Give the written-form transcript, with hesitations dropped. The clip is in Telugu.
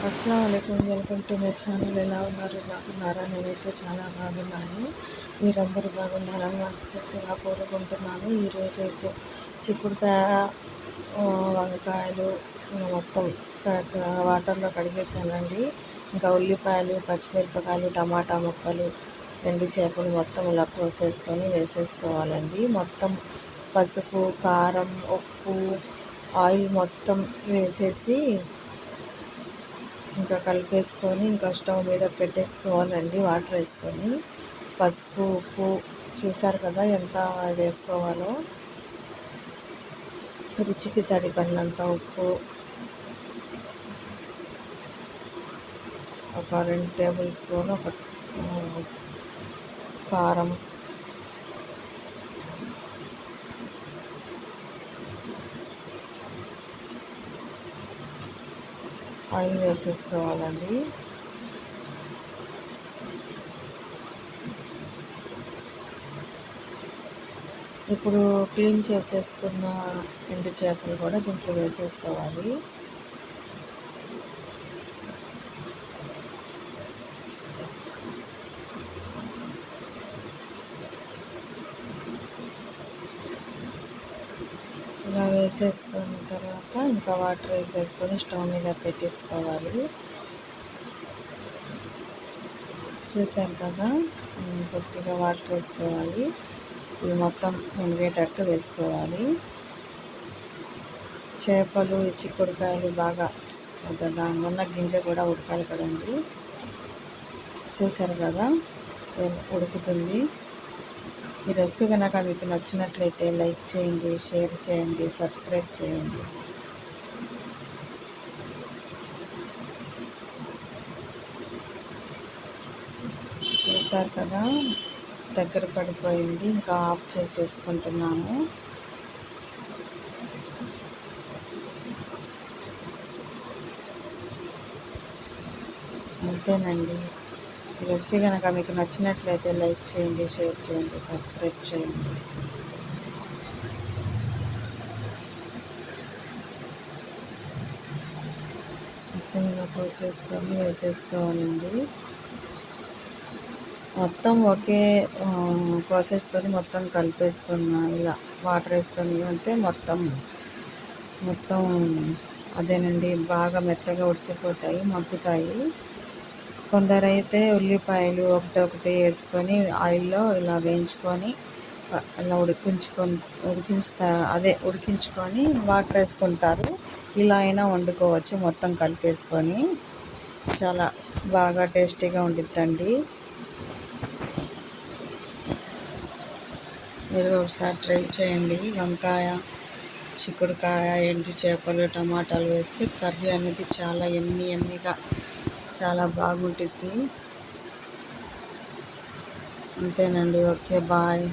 అస్సలాము అలైకుం, వెల్కమ్ టు మై ఛానల్. ఎలా ఉన్నారు? బాగున్నారా? నేనైతే చాలా బాగున్నాను. మీరందరూ బాగున్నారని మనస్ఫూర్తిగా కోరుకుంటున్నాను. ఈరోజు అయితే చిక్కుడుకాయ, వంకాయలు మొత్తం వాటర్లో కడిగేసానండి. ఇంకా ఉల్లిపాయలు, పచ్చిమిరపకాయలు, టమాటా ముక్కలు, ఎండు చేపలు మొత్తం ఇలా కోసేసుకొని వేసేసుకోవాలండి. మొత్తం పసుపు, కారం, ఉప్పు, ఆయిల్ మొత్తం వేసేసి ఇంకా కలిపేసుకొని ఇంకా స్టవ్ మీద పెట్టేసుకోవాలండి. వాటర్ వేసుకొని పసుపు, ఉప్పు చూసారు కదా ఎంత వేసుకోవాలో. రుచికి సరిపడినంత ఉప్పు, ఒక 2 టేబుల్ స్పూన్ ఒక కారం, ఆయిల్ వేసేసుకోవాలండి. ఇప్పుడు క్లీన్ చేసేసుకున్న ఎండు చేపలు కూడా దీంట్లో వేసేసుకోవాలి. ఇలా వేసేసుకున్న తర్వాత ఇంకా వాటర్ వేసేసుకొని స్టవ్ మీద పెట్టేసుకోవాలి. చూసారు కదా, కొద్దిగా వాటర్ వేసుకోవాలి. ఇవి మొత్తం మునిగేటట్టు వేసుకోవాలి. చేపలు, చిక్కుడుకాయలు బాగా దాని ఉన్న గింజ కూడా ఉడకాలి కదండి. చూసారు కదా ఉడుకుతుంది. ఈ రెసిపీ కనుక మీకు నచ్చినట్లయితే లైక్ చేయండి, షేర్ చేయండి, సబ్స్క్రైబ్ చేయండి. చూసారు కదా దగ్గర పడిపోయింది. ఇంకా ఆఫ్ చేసేసుకుంటున్నాము. అంతేనండి. ఈ రెసిపీ కనుక మీకు నచ్చినట్లయితే లైక్ చేయండి, షేర్ చేయండి, సబ్స్క్రైబ్ చేయండి. మొత్తం ఇలా కోసేసుకొని వేసేసుకోవాలండి. మొత్తం ఒకే కోసేసుకొని మొత్తం కలిపేసుకున్న ఇలా వాటర్ వేసుకొని అంటే మొత్తం అదేనండి, బాగా మెత్తగా ఉడికిపోతాయి, మగ్గుతాయి. కొందరైతే ఉల్లిపాయలు ఒకటి వేసుకొని ఆయిల్లో ఇలా వేయించుకొని అలా ఉడికించుకొని వాటర్ వేసుకుంటారు. ఇలా అయినా వండుకోవచ్చు. మొత్తం కలిపేసుకొని చాలా బాగా టేస్టీగా ఉండిద్దండి. మీరు ఒకసారి ట్రై చేయండి. వంకాయ, చిక్కుడుకాయ, ఎండు చేపలు, టమాటాలు వేస్తే కర్రీ అనేది చాలా ఎమ్మీగా చాలా బాగుంటుంది. అంతేనండి. Okay, bye.